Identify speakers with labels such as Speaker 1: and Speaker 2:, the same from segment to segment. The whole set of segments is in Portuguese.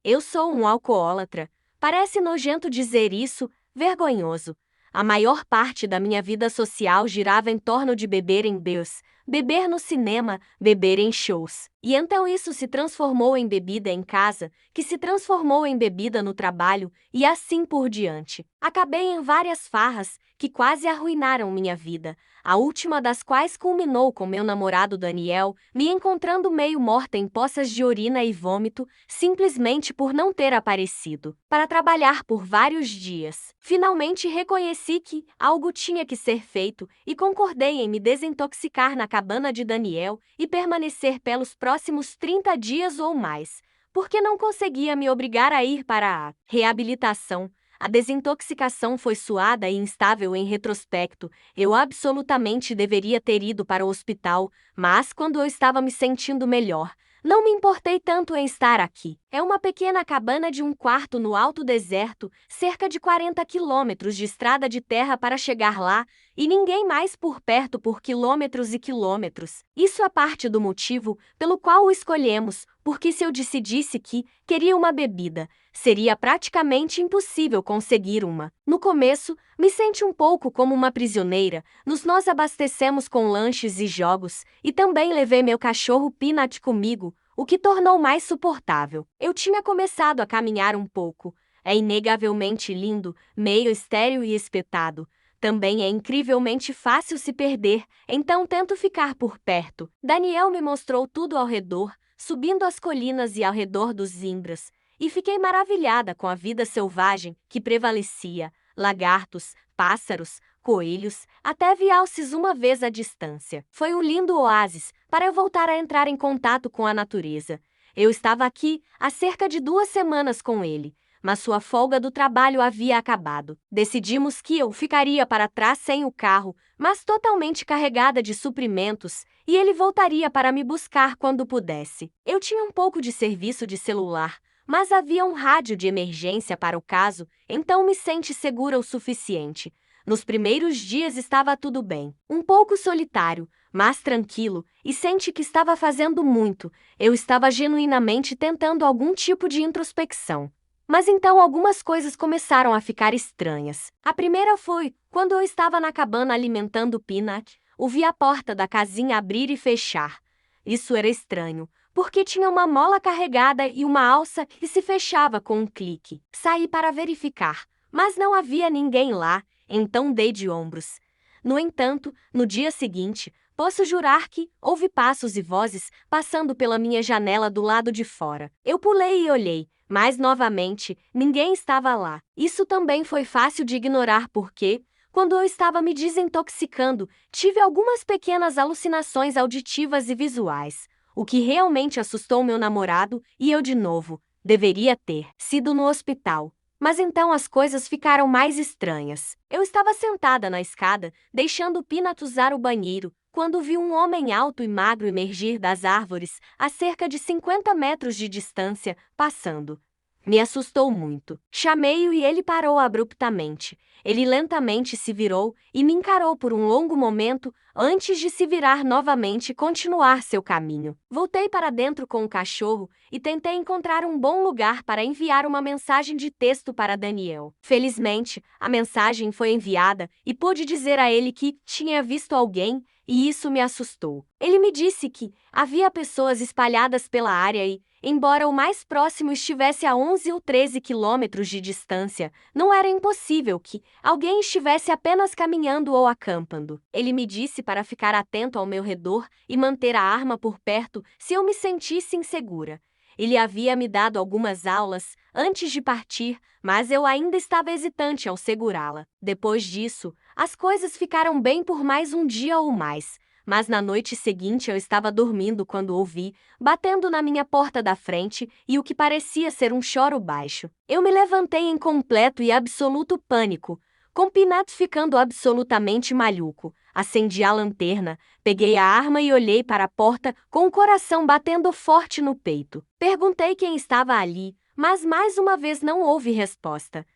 Speaker 1: Eu sou um alcoólatra. Parece nojento dizer isso, vergonhoso. A maior parte da minha vida social girava em torno de beber em bars, beber no cinema, beber em shows. E então isso se transformou em bebida em casa, que se transformou em bebida no trabalho, e assim por diante. Acabei em várias farras que quase arruinaram minha vida, a última das quais culminou com meu namorado Daniel me encontrando meio morta em poças de urina e vômito, simplesmente por não ter aparecido para trabalhar por vários dias. Finalmente reconheci que algo tinha que ser feito e concordei em me desintoxicar na cabana de Daniel e permanecer pelos próximos 30 dias ou mais, porque não conseguia me obrigar a ir para a reabilitação. A desintoxicação foi suada e instável em retrospecto. Eu absolutamente deveria ter ido para o hospital, mas quando eu estava me sentindo melhor, não me importei tanto em estar aqui. É uma pequena cabana de um quarto no alto deserto, cerca de 40 quilômetros de estrada de terra para chegar lá, e ninguém mais por perto por quilômetros e quilômetros. Isso é parte do motivo pelo qual o escolhemos, porque se eu decidisse que queria uma bebida, seria praticamente impossível conseguir uma. No começo, me senti um pouco como uma prisioneira. Nós abastecemos com lanches e jogos, e também levei meu cachorro Peanut comigo, o que tornou mais suportável. Eu tinha começado a caminhar um pouco. É inegavelmente lindo, meio estéril e espetado. Também é incrivelmente fácil se perder, então tento ficar por perto. Daniel me mostrou tudo ao redor, subindo as colinas e ao redor dos zimbras, e fiquei maravilhada com a vida selvagem que prevalecia: lagartos, pássaros, coelhos, até vi alces uma vez à distância. Foi um lindo oásis para eu voltar a entrar em contato com a natureza. Eu estava aqui há cerca de 2 semanas com ele, mas sua folga do trabalho havia acabado. Decidimos que eu ficaria para trás sem o carro, mas totalmente carregada de suprimentos, e ele voltaria para me buscar quando pudesse. Eu tinha um pouco de serviço de celular, mas havia um rádio de emergência para o caso, então me senti segura o suficiente. Nos primeiros dias estava tudo bem. Um pouco solitário, mas tranquilo, e senti que estava fazendo muito. Eu estava genuinamente tentando algum tipo de introspecção. Mas então algumas coisas começaram a ficar estranhas. A primeira foi quando eu estava na cabana alimentando Peanut, ouvi a porta da casinha abrir e fechar. Isso era estranho, porque tinha uma mola carregada e uma alça e se fechava com um clique. Saí para verificar, mas não havia ninguém lá, então dei de ombros. No entanto, no dia seguinte, posso jurar que houve passos e vozes passando pela minha janela do lado de fora. Eu pulei e olhei, mas novamente, ninguém estava lá. Isso também foi fácil de ignorar porque, quando eu estava me desintoxicando, tive algumas pequenas alucinações auditivas e visuais, o que realmente assustou meu namorado e eu de novo. Deveria ter sido no hospital. Mas então as coisas ficaram mais estranhas. Eu estava sentada na escada, deixando Peanut usar o banheiro, quando vi um homem alto e magro emergir das árvores a cerca de 50 metros de distância, passando. Me assustou muito. Chamei-o e ele parou abruptamente. Ele lentamente se virou e me encarou por um longo momento, antes de se virar novamente e continuar seu caminho. Voltei para dentro com o cachorro e tentei encontrar um bom lugar para enviar uma mensagem de texto para Daniel. Felizmente, a mensagem foi enviada e pude dizer a ele que tinha visto alguém, e isso me assustou. Ele me disse que havia pessoas espalhadas pela área e, embora o mais próximo estivesse a 11 ou 13 quilômetros de distância, não era impossível que alguém estivesse apenas caminhando ou acampando. Ele me disse para ficar atento ao meu redor e manter a arma por perto se eu me sentisse insegura. Ele havia me dado algumas aulas antes de partir, mas eu ainda estava hesitante ao segurá-la. Depois disso, as coisas ficaram bem por mais um dia ou mais, mas na noite seguinte eu estava dormindo quando ouvi, batendo na minha porta da frente, e o que parecia ser um choro baixo. Eu me levantei em completo e absoluto pânico, com Peanut ficando absolutamente maluco. Acendi a lanterna, peguei a arma e olhei para a porta com o coração batendo forte no peito. Perguntei quem estava ali, mas mais uma vez não houve resposta.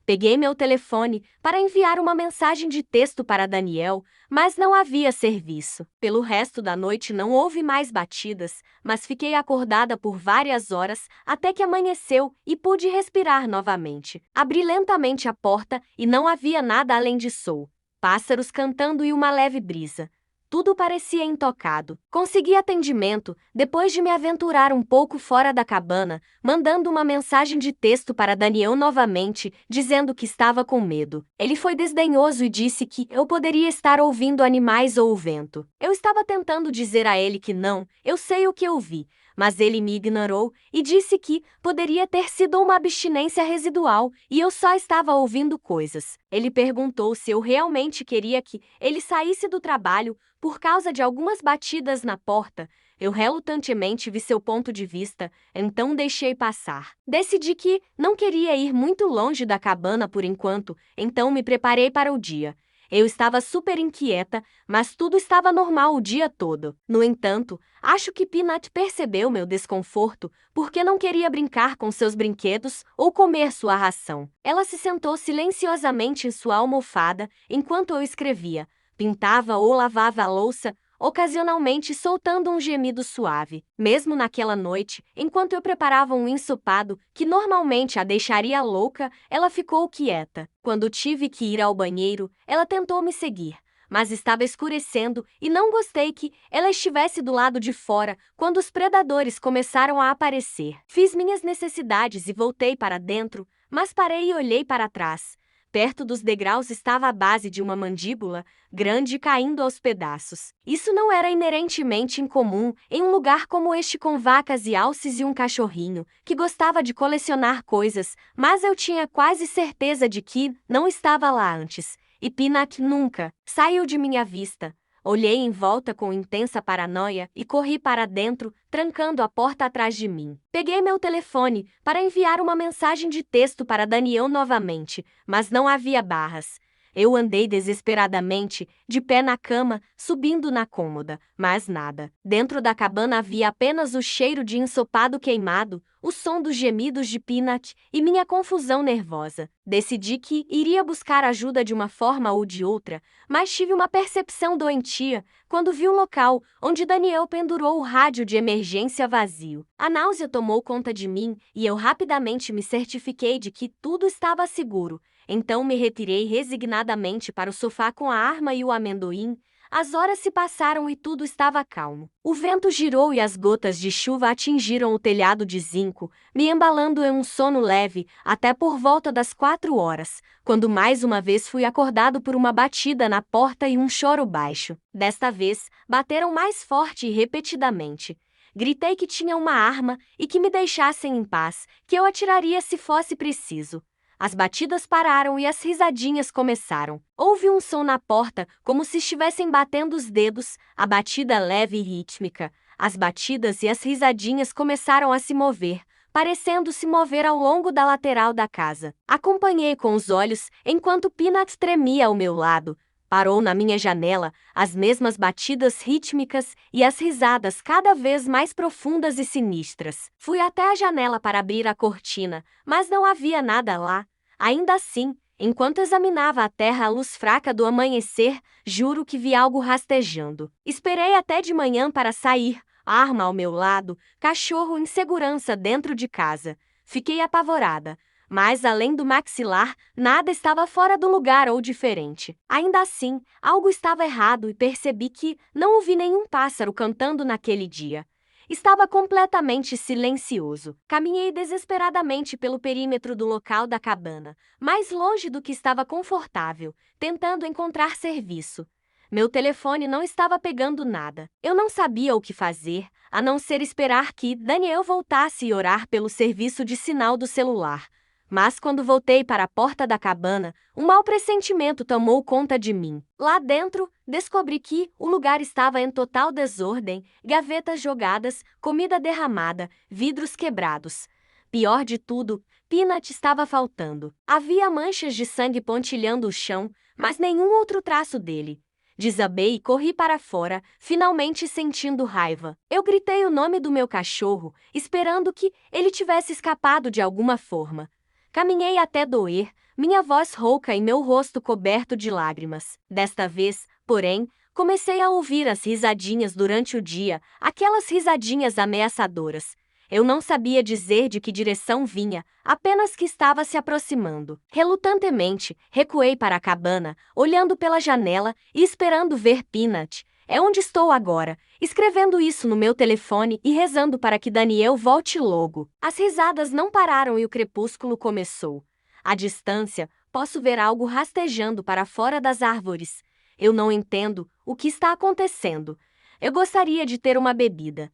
Speaker 1: Peguei meu telefone para enviar uma mensagem de texto para Daniel, mas não havia serviço. Pelo resto da noite não houve mais batidas, mas fiquei acordada por várias horas até que amanheceu e pude respirar novamente. Abri lentamente a porta e não havia nada além de sol, pássaros cantando e uma leve brisa. Tudo parecia intocado. Consegui atendimento depois de me aventurar um pouco fora da cabana, mandando uma mensagem de texto para Daniel novamente, dizendo que estava com medo. Ele foi desdenhoso e disse que eu poderia estar ouvindo animais ou o vento. Eu estava tentando dizer a ele que não, eu sei o que eu vi, mas ele me ignorou e disse que poderia ter sido uma abstinência residual e eu só estava ouvindo coisas. Ele perguntou se eu realmente queria que ele saísse do trabalho por causa de algumas batidas na porta. Eu relutantemente vi seu ponto de vista, então deixei passar. Decidi que não queria ir muito longe da cabana por enquanto, então me preparei para o dia. Eu estava super inquieta, mas tudo estava normal o dia todo. No entanto, acho que Peanut percebeu meu desconforto porque não queria brincar com seus brinquedos ou comer sua ração. Ela se sentou silenciosamente em sua almofada enquanto eu escrevia, pintava ou lavava a louça, ocasionalmente soltando um gemido suave. Mesmo naquela noite, enquanto eu preparava um ensopado que normalmente a deixaria louca, ela ficou quieta. Quando tive que ir ao banheiro, ela tentou me seguir, mas estava escurecendo e não gostei que ela estivesse do lado de fora quando os predadores começaram a aparecer. Fiz minhas necessidades e voltei para dentro, mas parei e olhei para trás. Perto dos degraus estava a base de uma mandíbula, grande caindo aos pedaços. Isso não era inerentemente incomum em um lugar como este com vacas e alces e um cachorrinho, que gostava de colecionar coisas, mas eu tinha quase certeza de que não estava lá antes. E Peanut nunca saiu de minha vista. Olhei em volta com intensa paranoia e corri para dentro, trancando a porta atrás de mim. Peguei meu telefone para enviar uma mensagem de texto para Daniel novamente, mas não havia barras. Eu andei desesperadamente, de pé na cama, subindo na cômoda, mas nada. Dentro da cabana havia apenas o cheiro de ensopado queimado, o som dos gemidos de Peanut e minha confusão nervosa. Decidi que iria buscar ajuda de uma forma ou de outra, mas tive uma percepção doentia quando vi o local onde Daniel pendurou o rádio de emergência vazio. A náusea tomou conta de mim e eu rapidamente me certifiquei de que tudo estava seguro. Então me retirei resignadamente para o sofá com a arma e o amendoim. As horas se passaram e tudo estava calmo. O vento girou e as gotas de chuva atingiram o telhado de zinco, me embalando em um sono leve até por volta das 4 horas, quando mais uma vez fui acordado por uma batida na porta e um choro baixo. Desta vez, bateram mais forte e repetidamente. Gritei que tinha uma arma e que me deixassem em paz, que eu atiraria se fosse preciso. As batidas pararam e as risadinhas começaram. Houve um som na porta, como se estivessem batendo os dedos, a batida leve e rítmica. As batidas e as risadinhas começaram a se mover, parecendo se mover ao longo da lateral da casa. Acompanhei com os olhos enquanto Peanut tremia ao meu lado. Parou na minha janela, as mesmas batidas rítmicas e as risadas cada vez mais profundas e sinistras. Fui até a janela para abrir a cortina, mas não havia nada lá. Ainda assim, enquanto examinava a terra à luz fraca do amanhecer, juro que vi algo rastejando. Esperei até de manhã para sair, arma ao meu lado, cachorro em segurança dentro de casa. Fiquei apavorada. Mas, além do maxilar, nada estava fora do lugar ou diferente. Ainda assim, algo estava errado e percebi que não ouvi nenhum pássaro cantando naquele dia. Estava completamente silencioso. Caminhei desesperadamente pelo perímetro do local da cabana, mais longe do que estava confortável, tentando encontrar serviço. Meu telefone não estava pegando nada. Eu não sabia o que fazer, a não ser esperar que Daniel voltasse e orar pelo serviço de sinal do celular. Mas quando voltei para a porta da cabana, um mau pressentimento tomou conta de mim. Lá dentro, descobri que o lugar estava em total desordem, gavetas jogadas, comida derramada, vidros quebrados. Pior de tudo, Peanut estava faltando. Havia manchas de sangue pontilhando o chão, mas nenhum outro traço dele. Desabei e corri para fora, finalmente sentindo raiva. Eu gritei o nome do meu cachorro, esperando que ele tivesse escapado de alguma forma. Caminhei até doer, minha voz rouca e meu rosto coberto de lágrimas. Desta vez, porém, comecei a ouvir as risadinhas durante o dia, aquelas risadinhas ameaçadoras. Eu não sabia dizer de que direção vinha, apenas que estava se aproximando. Relutantemente, recuei para a cabana, olhando pela janela e esperando ver Peanut. É onde estou agora, escrevendo isso no meu telefone e rezando para que Daniel volte logo. As risadas não pararam e o crepúsculo começou. À distância, posso ver algo rastejando para fora das árvores. Eu não entendo o que está acontecendo. Eu gostaria de ter uma bebida.